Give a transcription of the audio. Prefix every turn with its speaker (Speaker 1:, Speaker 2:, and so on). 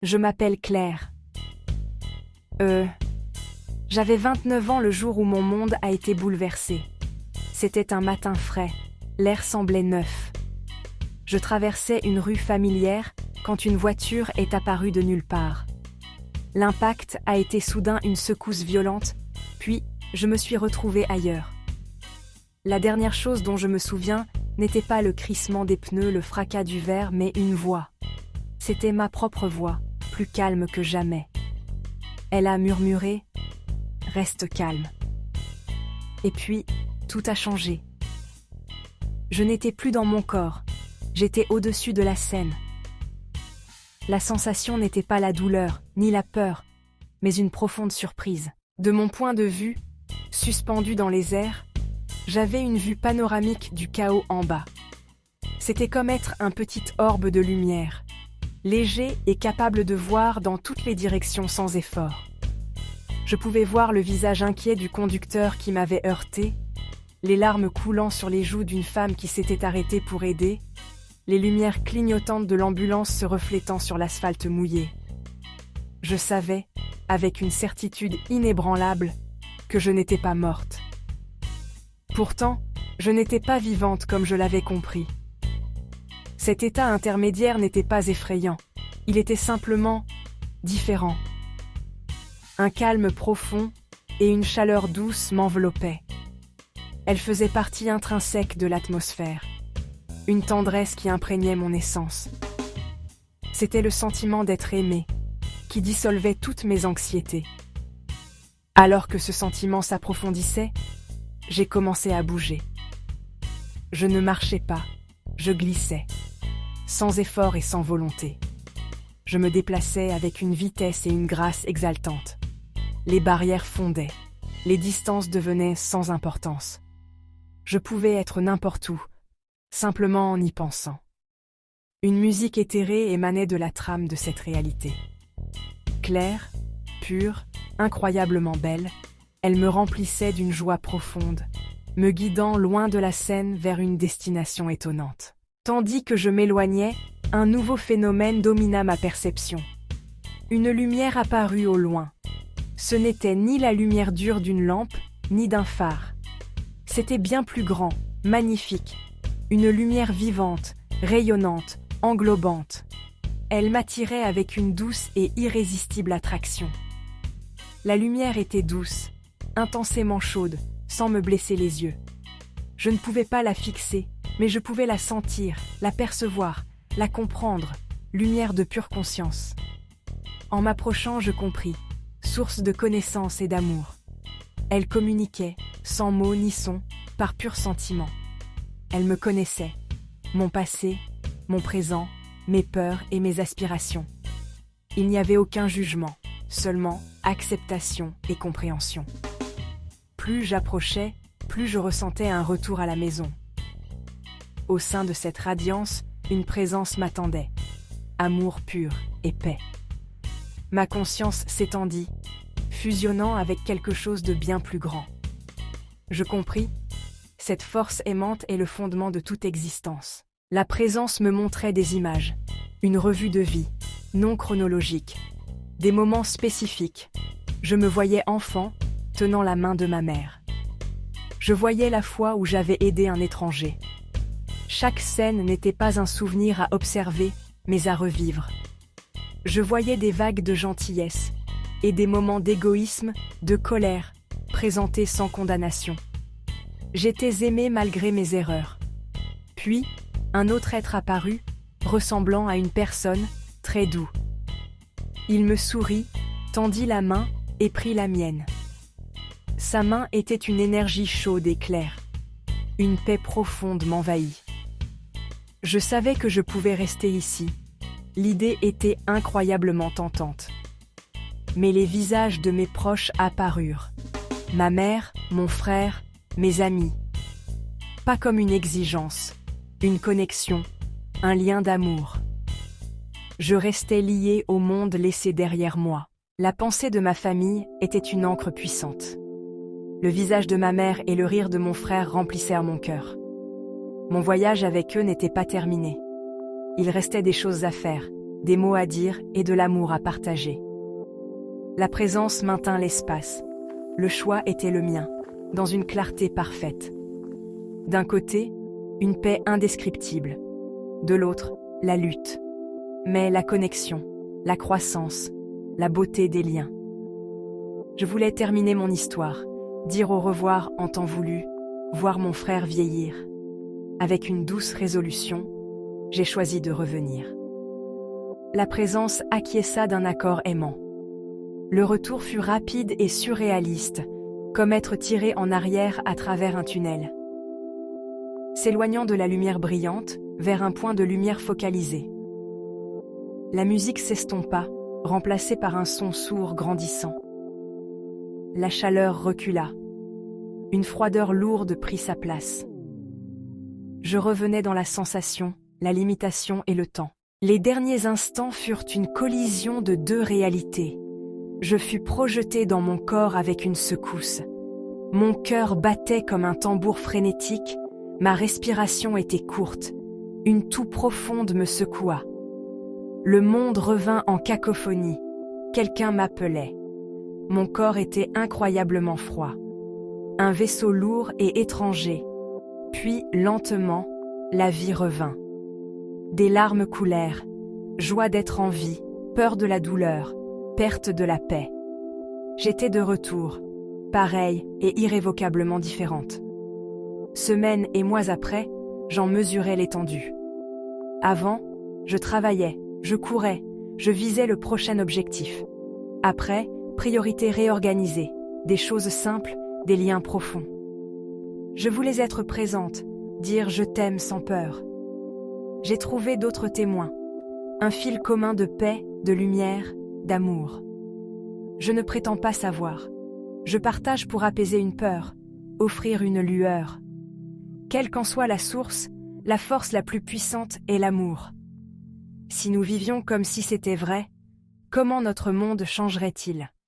Speaker 1: Je m'appelle Claire. J'avais 29 ans le jour où mon monde a été bouleversé. C'était un matin frais, l'air semblait neuf. Je traversais une rue familière quand une voiture est apparue de nulle part. L'impact a été soudain une secousse violente, puis je me suis retrouvée ailleurs. La dernière chose dont je me souviens n'était pas le crissement des pneus, le fracas du verre, mais une voix. C'était ma propre voix, plus calme que jamais. Elle a murmuré « Reste calme ». Et puis, tout a changé. Je n'étais plus dans mon corps, j'étais au-dessus de la scène. La sensation n'était pas la douleur, ni la peur, mais une profonde surprise. De mon point de vue, suspendu dans les airs, j'avais une vue panoramique du chaos en bas. C'était comme être un petit orbe de lumière, léger et capable de voir dans toutes les directions sans effort. Je pouvais voir le visage inquiet du conducteur qui m'avait heurté, les larmes coulant sur les joues d'une femme qui s'était arrêtée pour aider, les lumières clignotantes de l'ambulance se reflétant sur l'asphalte mouillé. Je savais, avec une certitude inébranlable, que je n'étais pas morte. Pourtant, je n'étais pas vivante comme je l'avais compris. Cet état intermédiaire n'était pas effrayant, il était simplement différent. Un calme profond et une chaleur douce m'enveloppaient. Elle faisait partie intrinsèque de l'atmosphère, une tendresse qui imprégnait mon essence. C'était le sentiment d'être aimé, qui dissolvait toutes mes anxiétés. Alors que ce sentiment s'approfondissait, j'ai commencé à bouger. Je ne marchais pas, je glissais, sans effort et sans volonté. Je me déplaçais avec une vitesse et une grâce exaltantes. Les barrières fondaient, les distances devenaient sans importance. Je pouvais être n'importe où, simplement en y pensant. Une musique éthérée émanait de la trame de cette réalité. Claire, pure, incroyablement belle, elle me remplissait d'une joie profonde, me guidant loin de la scène vers une destination étonnante. Tandis que je m'éloignais, un nouveau phénomène domina ma perception. Une lumière apparut au loin. Ce n'était ni la lumière dure d'une lampe, ni d'un phare. C'était bien plus grand, magnifique. Une lumière vivante, rayonnante, englobante. Elle m'attirait avec une douce et irrésistible attraction. La lumière était douce, intensément chaude, sans me blesser les yeux. Je ne pouvais pas la fixer, mais je pouvais la sentir, la percevoir, la comprendre, lumière de pure conscience. En m'approchant, je compris, source de connaissance et d'amour. Elle communiquait, sans mots ni sons, par pur sentiment. Elle me connaissait, mon passé, mon présent, mes peurs et mes aspirations. Il n'y avait aucun jugement, seulement acceptation et compréhension. Plus j'approchais, plus je ressentais un retour à la maison. Au sein de cette radiance, une présence m'attendait. Amour pur et paix. Ma conscience s'étendit, fusionnant avec quelque chose de bien plus grand. Je compris, cette force aimante est le fondement de toute existence. La présence me montrait des images, une revue de vie, non chronologique, des moments spécifiques. Je me voyais enfant, tenant la main de ma mère. Je voyais la fois où j'avais aidé un étranger. Chaque scène n'était pas un souvenir à observer, mais à revivre. Je voyais des vagues de gentillesse et des moments d'égoïsme, de colère, présentés sans condamnation. J'étais aimée malgré mes erreurs. Puis, un autre être apparut, ressemblant à une personne, très doux. Il me sourit, tendit la main et prit la mienne. Sa main était une énergie chaude et claire. Une paix profonde m'envahit. Je savais que je pouvais rester ici. L'idée était incroyablement tentante. Mais les visages de mes proches apparurent. Ma mère, mon frère, mes amis. Pas comme une exigence, une connexion, un lien d'amour. Je restais liée au monde laissé derrière moi. La pensée de ma famille était une encre puissante. Le visage de ma mère et le rire de mon frère remplissèrent mon cœur. Mon voyage avec eux n'était pas terminé. Il restait des choses à faire, des mots à dire et de l'amour à partager. La présence maintint l'espace. Le choix était le mien, dans une clarté parfaite. D'un côté, une paix indescriptible. De l'autre, la lutte. Mais la connexion, la croissance, la beauté des liens. Je voulais terminer mon histoire, dire au revoir en temps voulu, voir mon frère vieillir. Avec une douce résolution, j'ai choisi de revenir. La présence acquiesça d'un accord aimant. Le retour fut rapide et surréaliste, comme être tiré en arrière à travers un tunnel. S'éloignant de la lumière brillante, vers un point de lumière focalisé. La musique s'estompa, remplacée par un son sourd grandissant. La chaleur recula. Une froideur lourde prit sa place. Je revenais dans la sensation, la limitation et le temps. Les derniers instants furent une collision de deux réalités. Je fus projeté dans mon corps avec une secousse. Mon cœur battait comme un tambour frénétique, ma respiration était courte. Une toux profonde me secoua. Le monde revint en cacophonie. Quelqu'un m'appelait. Mon corps était incroyablement froid. Un vaisseau lourd et étranger. Puis, lentement, la vie revint. Des larmes coulèrent. Joie d'être en vie, peur de la douleur, perte de la paix. J'étais de retour, pareille et irrévocablement différente. Semaines et mois après, j'en mesurais l'étendue. Avant, je travaillais, je courais, je visais le prochain objectif. Après, priorités réorganisées, des choses simples, des liens profonds. Je voulais être présente, dire je t'aime sans peur. J'ai trouvé d'autres témoins, un fil commun de paix, de lumière, d'amour. Je ne prétends pas savoir. Je partage pour apaiser une peur, offrir une lueur. Quelle qu'en soit la source, la force la plus puissante est l'amour. Si nous vivions comme si c'était vrai, comment notre monde changerait-il ?